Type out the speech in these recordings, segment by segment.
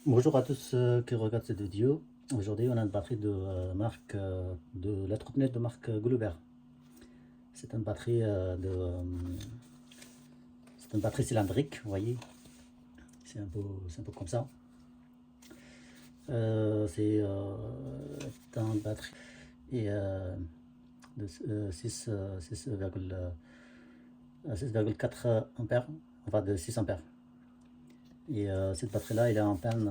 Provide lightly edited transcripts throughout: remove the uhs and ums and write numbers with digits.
Bonjour à tous ceux qui regardent cette vidéo. Aujourd'hui, on a une batterie de de la trottinette de marque Guluber. C'est une batterie c'est une batterie cylindrique, vous voyez. C'est un peu comme ça. C'est une batterie et de 6,4 ampères, enfin de 6 ampères. Et cette batterie-là, elle est en panne.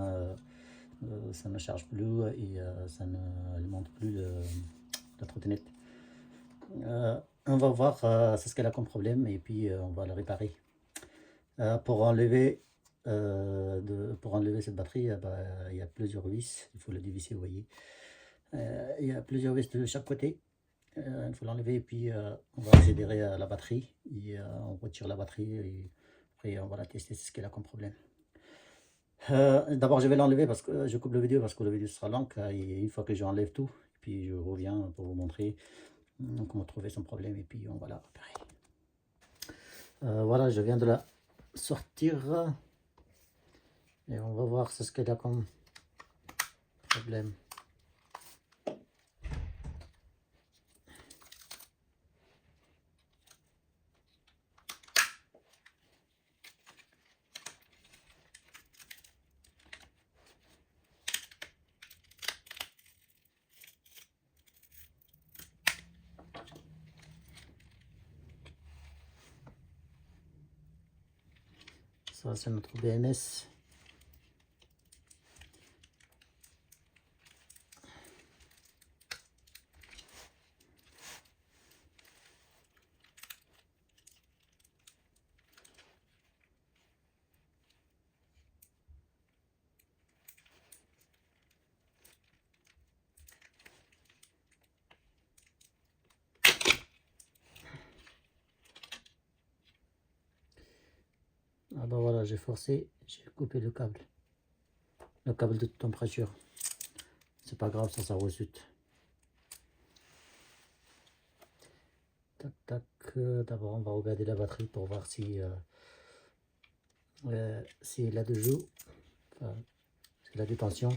Ça ne charge plus et ça ne alimente plus la trottinette. On va voir c'est ce qu'elle a comme problème et puis on va le réparer. Pour enlever pour enlever cette batterie, bah, il y a plusieurs vis, il faut le dévisser, vous voyez. Il y a plusieurs vis de chaque côté. Il faut l'enlever et puis on va accélérer la batterie et on retire la batterie et après on va la tester, c'est ce qu'elle a comme problème. D'abord je vais l'enlever parce que je coupe la vidéo parce que la vidéo sera longue et une fois que j'enlève tout, puis je reviens pour vous montrer comment trouver son problème et puis on va la réparer. Voilà, je viens de la sortir et on va voir ce qu'elle a comme problème. Ça, c'est notre BMS. Ah bah voilà, j'ai forcé, j'ai coupé le câble de température. C'est pas grave, ça rechute. Tac, tac. D'abord, on va regarder la batterie pour voir si elle a de joue, enfin, si elle a de tension.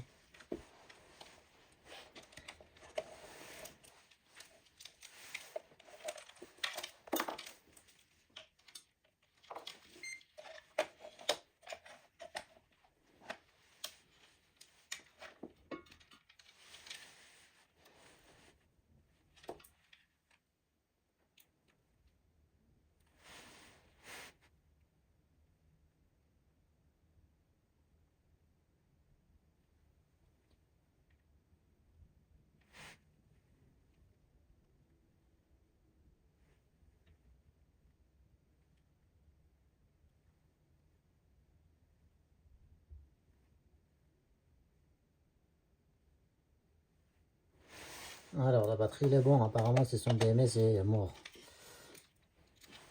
Alors, la batterie, elle est bon. Apparemment, c'est son BMS est mort.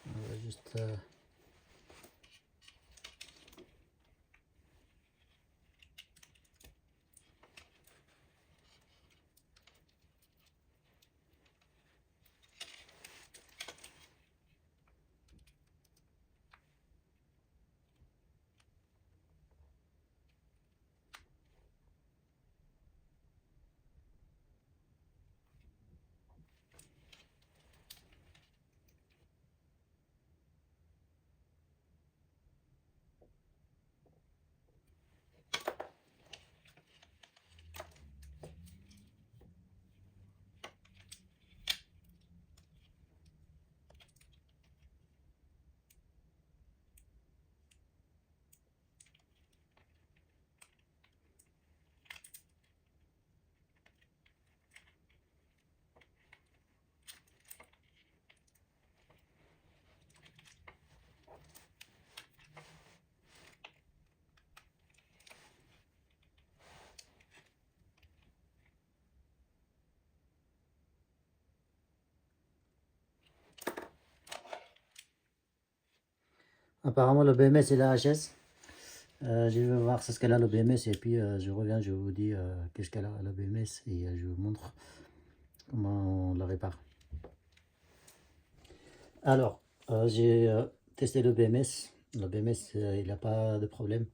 On va juste... Apparemment, le BMS est la HS. Je vais voir ce qu'elle a le BMS et puis je reviens, je vous dis qu'est-ce qu'elle a le BMS et je vous montre comment on la répare. Alors, j'ai testé le BMS. Le BMS, il n'a pas de problème.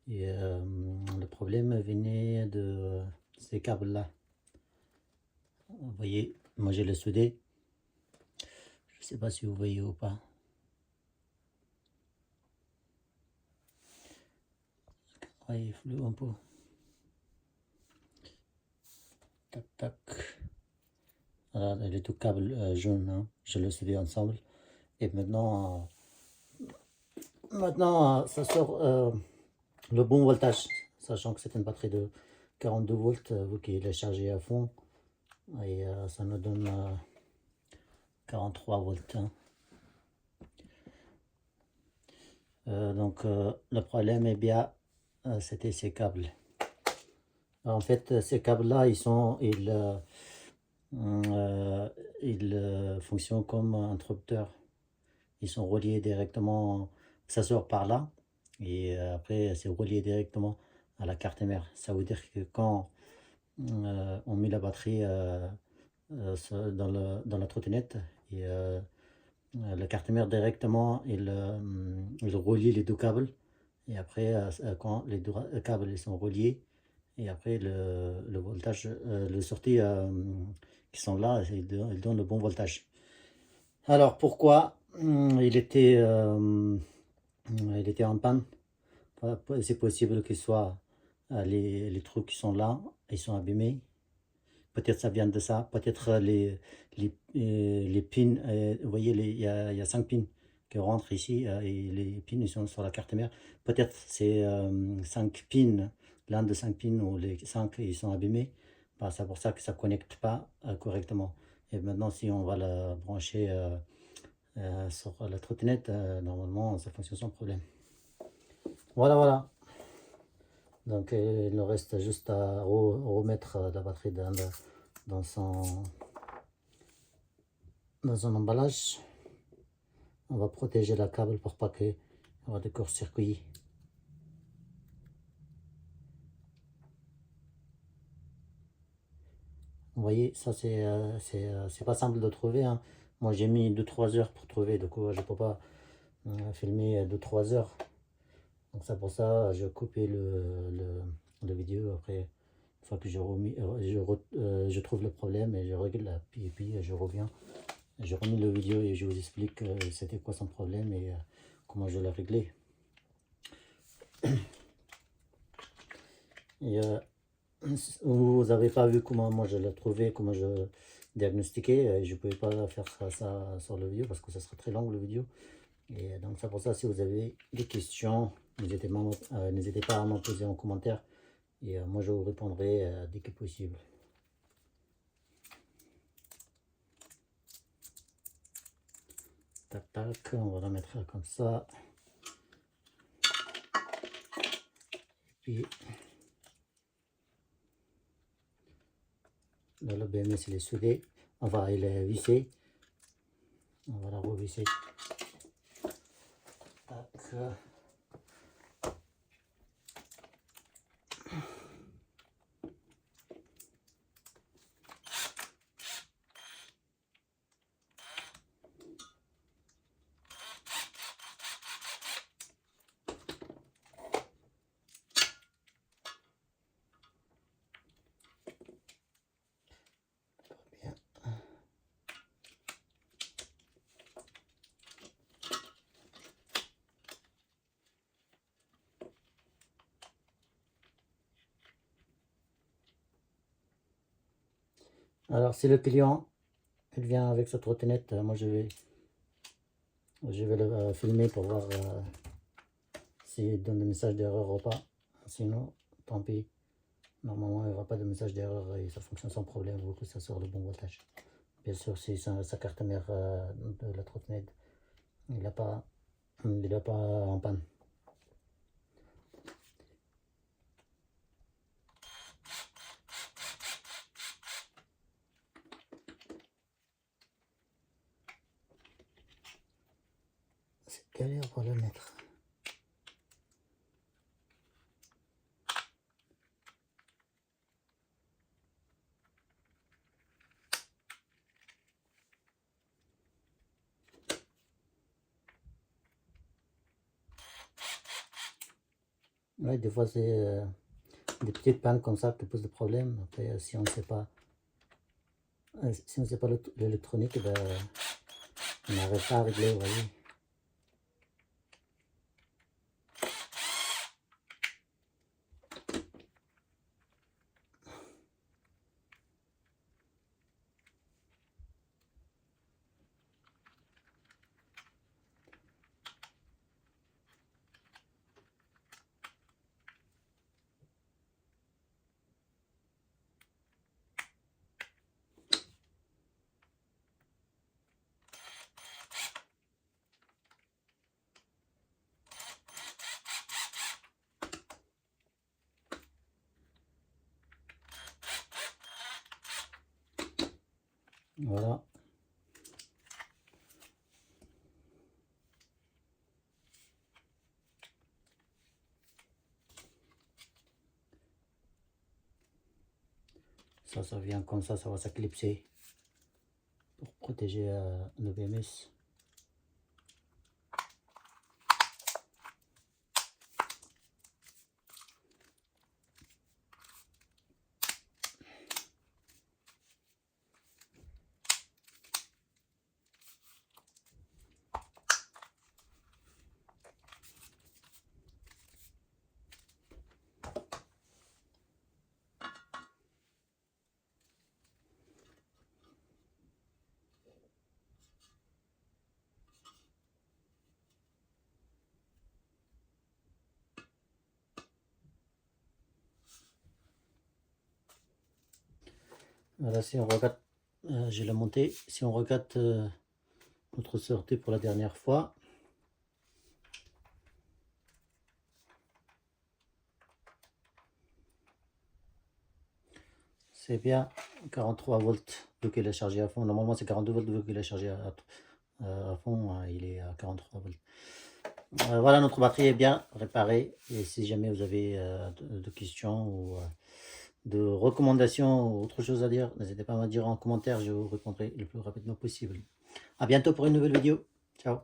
Et le problème venait de ces câbles-là. Vous voyez, moi j'ai le soudé. Je ne sais pas si vous voyez ou pas. Ouais, il floue un peu. Tac, tac. Voilà, les deux câbles jaunes, hein, je le soudé ensemble. Et maintenant, ça sort le bon voltage, sachant que c'est une batterie de 42 volts, vu qu'il est chargé à fond. Et ça nous donne 43 volts. Hein. Donc le problème est bien, c'était ces câbles. En fait, ces câbles-là, ils fonctionnent comme un interrupteur. Ils sont reliés directement, ça sort par là, et après c'est relié directement à la carte mère. Ça veut dire que quand on met la batterie dans la trottinette, et la carte mère directement, il relie les deux câbles, et après quand les deux câbles ils sont reliés, et après le voltage, les sorties qui sont là, ils donnent le bon voltage. Alors pourquoi il était en panne? C'est possible que soit les trous qui sont là, ils sont abîmés. Peut-être ça vient de ça. Peut-être les pins, vous voyez, il y a 5 pins qui rentrent ici et les pins ils sont sur la carte mère. Peut-être c'est 5 pins, l'un de 5 pins ou les 5 ils sont abîmés. Bah, c'est pour ça que ça ne connecte pas correctement. Et maintenant, si on va la brancher sur la trottinette, normalement ça fonctionne sans problème. Voilà, voilà. Donc il nous reste juste à remettre la batterie dans son emballage. On va protéger la câble pour pas qu'il y ait de court-circuit. Vous voyez, ça c'est pas simple de trouver. Hein. Moi j'ai mis 2-3 heures pour trouver, du coup je peux pas filmer 2-3 heures. Donc c'est pour ça j'ai coupé le vidéo. Après, une fois que je trouve le problème et je règle la puis je reviens. Je remis le vidéo et je vous explique c'était quoi son problème et comment je l'ai réglé. Et vous n'avez pas vu comment moi je l'ai trouvé, comment je diagnostiqué. Je ne pouvais pas faire ça sur le vidéo parce que ça serait très long le vidéo. Et donc c'est pour ça, si vous avez des questions, n'hésitez pas à m'en poser en commentaire. Et moi je vous répondrai dès que possible. Tac tac, on va la mettre comme ça. Et puis là, le BMS il est soudé. Enfin il est vissé. On va la revisser. Tac. Bien. Alors si le client il vient avec sa trottinette, moi je vais le filmer pour voir s'il donne des messages d'erreur ou pas. Sinon, tant pis. Normalement, il n'y aura pas de message d'erreur et ça fonctionne sans problème, vu que ça sort le bon voltage. Bien sûr, si sa carte mère de la trottinette, il n'est pas en panne. C'est galère pour le mettre. Ouais, des fois, c'est des petites pannes comme ça qui posent des problèmes. Après, si on ne sait pas, si on ne sait pas l'électronique, ben, on n'arrive pas à régler, vous voyez. Voilà. Ça vient comme ça va s'éclipser pour protéger le BMS. Voilà, si on regarde, j'ai la montée. Si on regarde notre sortie pour la dernière fois, c'est bien 43 volts vu qu'il est chargé à fond. Normalement, c'est 42 volts vu qu'il est chargé à fond. Il est à 43 volts. Voilà, notre batterie est bien réparée. Et si jamais vous avez de questions ou de recommandations ou autre chose à dire, n'hésitez pas à me dire en commentaire. Je vous répondrai le plus rapidement possible. À bientôt pour une nouvelle vidéo. Ciao.